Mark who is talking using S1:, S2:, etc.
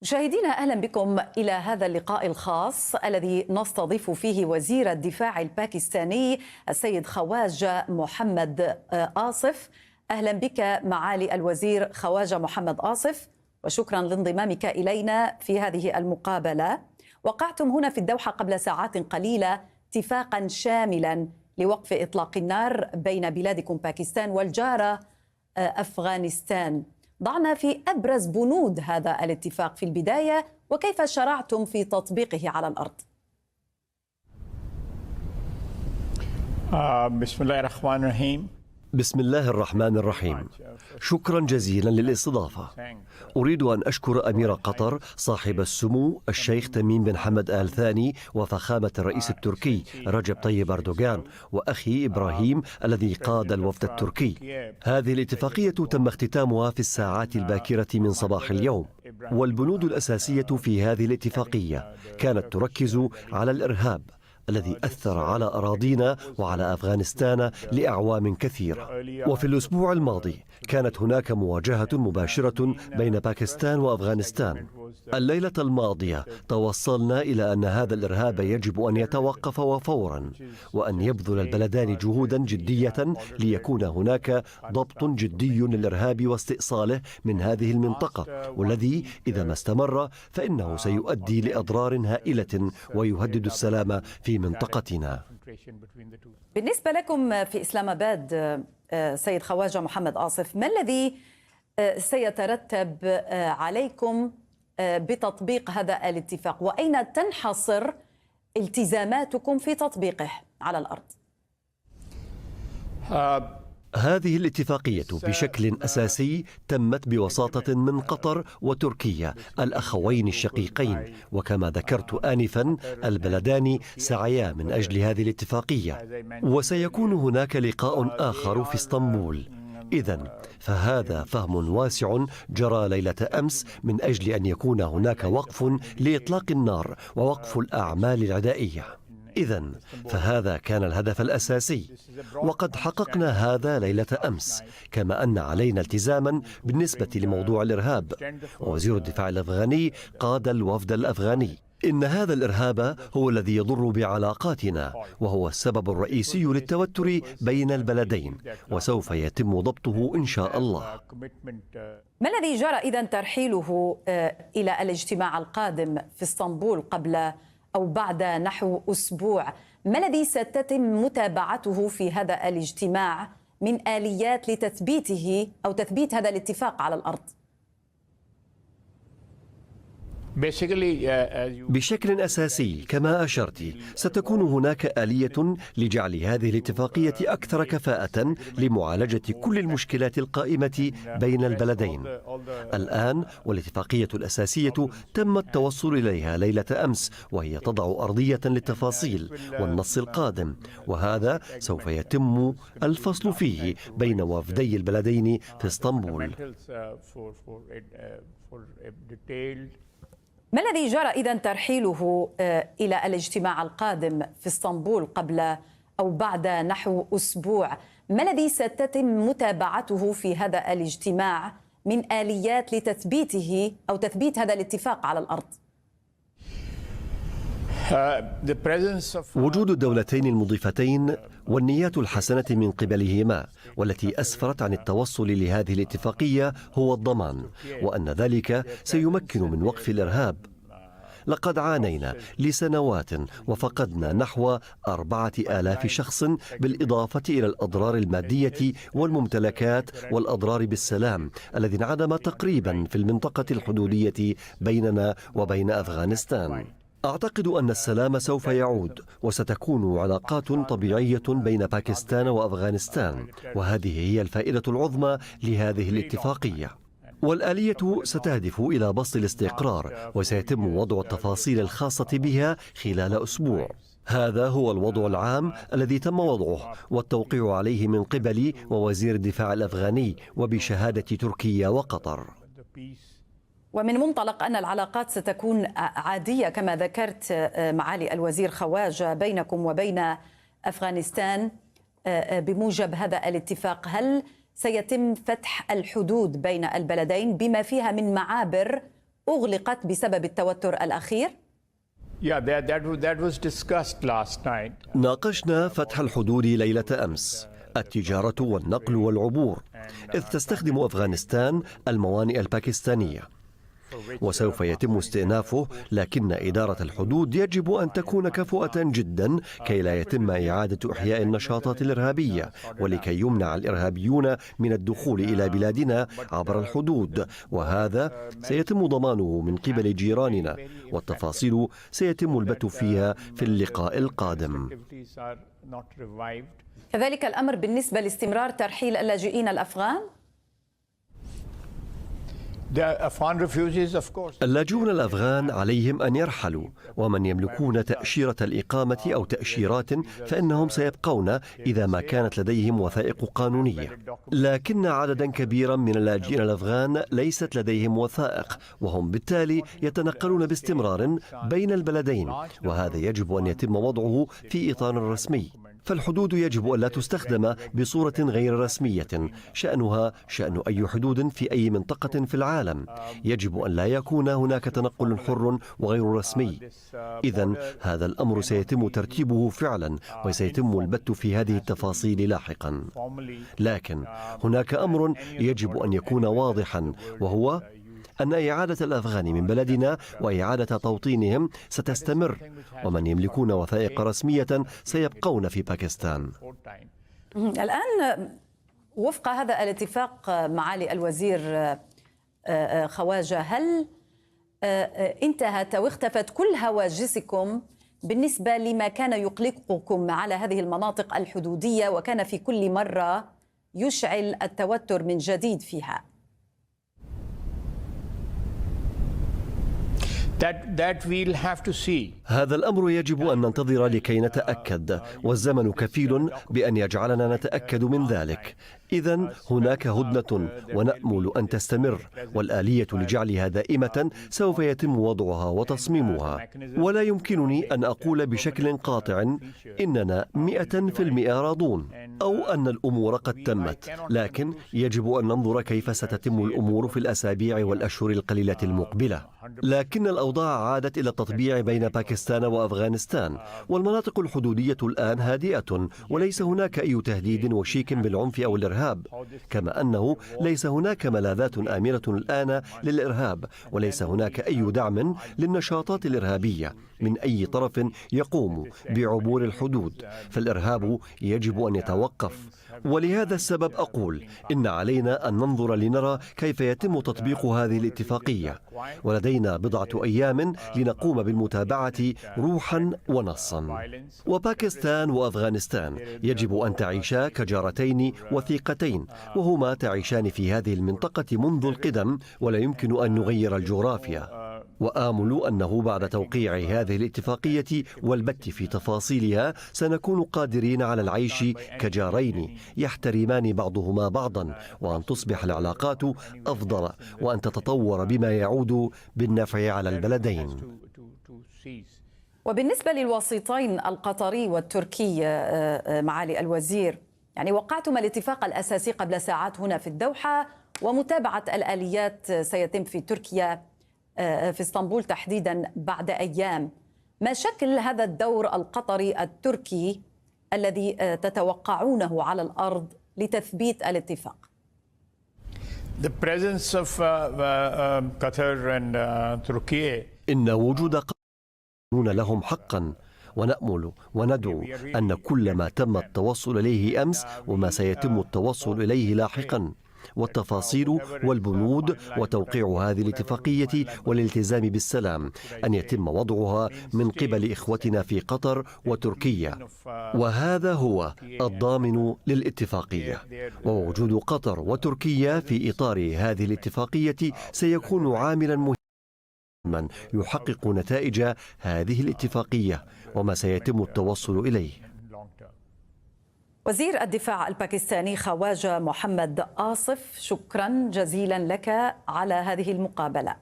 S1: مشاهدينا أهلا بكم إلى هذا اللقاء الخاص الذي نستضيف فيه وزير الدفاع الباكستاني السيد خواجة محمد آصف. أهلا بك معالي الوزير خواجة محمد آصف، وشكرا لانضمامك إلينا في هذه المقابلة. وقعتم هنا في الدوحة قبل ساعات قليلة اتفاقا شاملا لوقف إطلاق النار بين بلادكم باكستان والجارة أفغانستان. ضعنا في أبرز بنود هذا الاتفاق في البداية، وكيف شرعتم في تطبيقه على الأرض؟
S2: بسم الله الرحمن الرحيم.
S3: بسم الله الرحمن الرحيم. شكرا جزيلا للاستضافة. أريد أن أشكر أمير قطر صاحب السمو الشيخ تميم بن حمد آل ثاني وفخامة الرئيس التركي رجب طيب أردوغان وأخي إبراهيم الذي قاد الوفد التركي. هذه الاتفاقية تم اختتامها في الساعات الباكرة من صباح اليوم، والبنود الأساسية في هذه الاتفاقية كانت تركز على الإرهاب الذي أثر على أراضينا وعلى أفغانستان لأعوام كثيرة. وفي الأسبوع الماضي كانت هناك مواجهة مباشرة بين باكستان وأفغانستان. الليلة الماضية توصلنا إلى أن هذا الإرهاب يجب أن يتوقف وفورا، وأن يبذل البلدان جهودا جدية ليكون هناك ضبط جدي للإرهاب واستئصاله من هذه المنطقة، والذي إذا ما استمر فإنه سيؤدي لأضرار هائلة ويهدد السلام في منطقتنا.
S1: بالنسبة لكم في إسلام آباد سيد خواجة محمد آصف، ما الذي سيترتب عليكم بتطبيق هذا الاتفاق، وأين تنحصر التزاماتكم في تطبيقه على الأرض؟
S3: هذه الاتفاقية بشكل أساسي تمت بوساطة من قطر وتركيا الأخوين الشقيقين، وكما ذكرت آنفا البلدان سعيا من أجل هذه الاتفاقية، وسيكون هناك لقاء آخر في اسطنبول. إذن فهذا فهم واسع جرى ليلة أمس من أجل أن يكون هناك وقف لإطلاق النار ووقف الأعمال العدائية. إذن فهذا كان الهدف الأساسي، وقد حققنا هذا ليلة أمس، كما أن علينا التزاما بالنسبة لموضوع الإرهاب. ووزير الدفاع الأفغاني قاد الوفد الأفغاني. إن هذا الإرهاب هو الذي يضر بعلاقاتنا، وهو السبب الرئيسي للتوتر بين البلدين، وسوف يتم ضبطه إن شاء الله.
S1: ما الذي جرى إذن ترحيله إلى الاجتماع القادم في اسطنبول قبل أو بعد نحو أسبوع؟ ما الذي ستتم متابعته في هذا الاجتماع من آليات لتثبيته أو تثبيت هذا الاتفاق على الأرض؟
S3: بشكل أساسي كما أشرت، ستكون هناك آلية لجعل هذه الاتفاقية أكثر كفاءة لمعالجة كل المشكلات القائمة بين البلدين. الآن والاتفاقية الأساسية تم التوصل إليها ليلة أمس، وهي تضع أرضية للتفاصيل والنص القادم، وهذا سوف يتم الفصل فيه بين وفدي البلدين في اسطنبول.
S1: ما الذي جرى إذن ترحيله إلى الاجتماع القادم في اسطنبول قبل أو بعد نحو أسبوع؟ ما الذي ستتم متابعته في هذا الاجتماع من آليات لتثبيته أو تثبيت هذا الاتفاق على الأرض؟
S3: وجود الدولتين المضيفتين والنيات الحسنة من قبلهما والتي أسفرت عن التوصل لهذه الاتفاقية هو الضمان، وأن ذلك سيمكن من وقف الإرهاب. لقد عانينا لسنوات وفقدنا نحو 4000 شخص، بالإضافة إلى الأضرار المادية والممتلكات والأضرار بالسلام الذي انعدم تقريبا في المنطقة الحدودية بيننا وبين أفغانستان. أعتقد أن السلام سوف يعود، وستكون علاقات طبيعية بين باكستان وأفغانستان، وهذه هي الفائدة العظمى لهذه الاتفاقية. والآلية ستهدف إلى بسط الاستقرار، وسيتم وضع التفاصيل الخاصة بها خلال أسبوع. هذا هو الوضع العام الذي تم وضعه والتوقيع عليه من قبل ووزير الدفاع الأفغاني وبشهادة تركيا وقطر.
S1: ومن منطلق أن العلاقات ستكون عادية كما ذكرت معالي الوزير خواجة بينكم وبين أفغانستان بموجب هذا الاتفاق، هل سيتم فتح الحدود بين البلدين بما فيها من معابر أغلقت بسبب التوتر الأخير؟
S2: Yeah, that was discussed last night.
S3: ناقشنا فتح الحدود ليلة أمس، التجارة والنقل والعبور، إذ تستخدم أفغانستان الموانئ الباكستانية، وسوف يتم استئنافه، لكن إدارة الحدود يجب أن تكون كفؤة جدا كي لا يتم إعادة إحياء النشاطات الإرهابية، ولكي يمنع الإرهابيون من الدخول إلى بلادنا عبر الحدود، وهذا سيتم ضمانه من قبل جيراننا، والتفاصيل سيتم البت فيها في اللقاء القادم.
S1: كذلك الأمر بالنسبة لاستمرار ترحيل اللاجئين الأفغان؟
S3: اللاجئون الأفغان عليهم أن يرحلوا، ومن يملكون تأشيرة الإقامة أو تأشيرات فإنهم سيبقون إذا ما كانت لديهم وثائق قانونية، لكن عددا كبيرا من اللاجئين الأفغان ليست لديهم وثائق، وهم بالتالي يتنقلون باستمرار بين البلدين، وهذا يجب أن يتم وضعه في إطار رسمي. فالحدود يجب أن لا تستخدم بصورة غير رسمية، شأنها شأن أي حدود في أي منطقة في العالم. يجب أن لا يكون هناك تنقل حر وغير رسمي. إذن هذا الأمر سيتم ترتيبه فعلا، وسيتم البت في هذه التفاصيل لاحقا. لكن هناك أمر يجب أن يكون واضحا، وهو أن إعادة الأفغان من بلدنا وإعادة توطينهم ستستمر، ومن يملكون وثائق رسمية سيبقون في باكستان.
S1: الآن وفق هذا الاتفاق معالي الوزير خواجة، هل انتهت أو اختفت كل هواجسكم بالنسبة لما كان يقلقكم على هذه المناطق الحدودية وكان في كل مرة يشعل التوتر من جديد فيها؟
S3: هذا الأمر يجب أن ننتظر لكي نتأكد، والزمن كفيل بأن يجعلنا نتأكد من ذلك. إذن هناك هدنة ونأمل أن تستمر، والآلية لجعلها دائمة سوف يتم وضعها وتصميمها، ولا يمكنني أن أقول بشكل قاطع إننا 100% راضون أو أن الأمور قد تمت، لكن يجب أن ننظر كيف ستتم الأمور في الأسابيع والأشهر القليلة المقبلة. لكن الأوضاع عادت إلى التطبيع بين باكستان وأفغانستان، والمناطق الحدودية الآن هادئة، وليس هناك أي تهديد وشيك بالعنف أو الإرهاب، كما أنه ليس هناك ملاذات آمنة الآن للإرهاب، وليس هناك أي دعم للنشاطات الإرهابية من أي طرف يقوم بعبور الحدود، فالإرهاب يجب أن يتوقف. ولهذا السبب أقول إن علينا أن ننظر لنرى كيف يتم تطبيق هذه الاتفاقية، ولدينا بضعة أيام لنقوم بالمتابعة روحا ونصا. وباكستان وأفغانستان يجب أن تعيشا كجارتين وثيقتين، وهما تعيشان في هذه المنطقة منذ القدم، ولا يمكن أن نغير الجغرافيا. وآمل أنه بعد توقيع هذه الاتفاقية والبت في تفاصيلها سنكون قادرين على العيش كجارين يحترمان بعضهما بعضا، وأن تصبح العلاقات أفضل، وأن تتطور بما يعود بالنفع على البلدين.
S1: وبالنسبة للوسيطين القطري والتركي معالي الوزير، يعني وقعتم الاتفاق الأساسي قبل ساعات هنا في الدوحة، ومتابعة الآليات سيتم في تركيا في اسطنبول تحديدا بعد أيام. ما شكل هذا الدور القطري التركي الذي تتوقعونه على الأرض لتثبيت الاتفاق؟
S3: إن وجود قطر لهم حقا، ونأمل وندعو أن كل ما تم التوصل إليه أمس وما سيتم التوصل إليه لاحقا، والتفاصيل والبنود وتوقيع هذه الاتفاقية والالتزام بالسلام، أن يتم وضعها من قبل إخوتنا في قطر وتركيا، وهذا هو الضامن للاتفاقية. ووجود قطر وتركيا في إطار هذه الاتفاقية سيكون عاملا مهما يحقق نتائج هذه الاتفاقية وما سيتم التوصل إليه.
S1: وزير الدفاع الباكستاني خواجة محمد آصف، شكرا جزيلا لك على هذه المقابلة.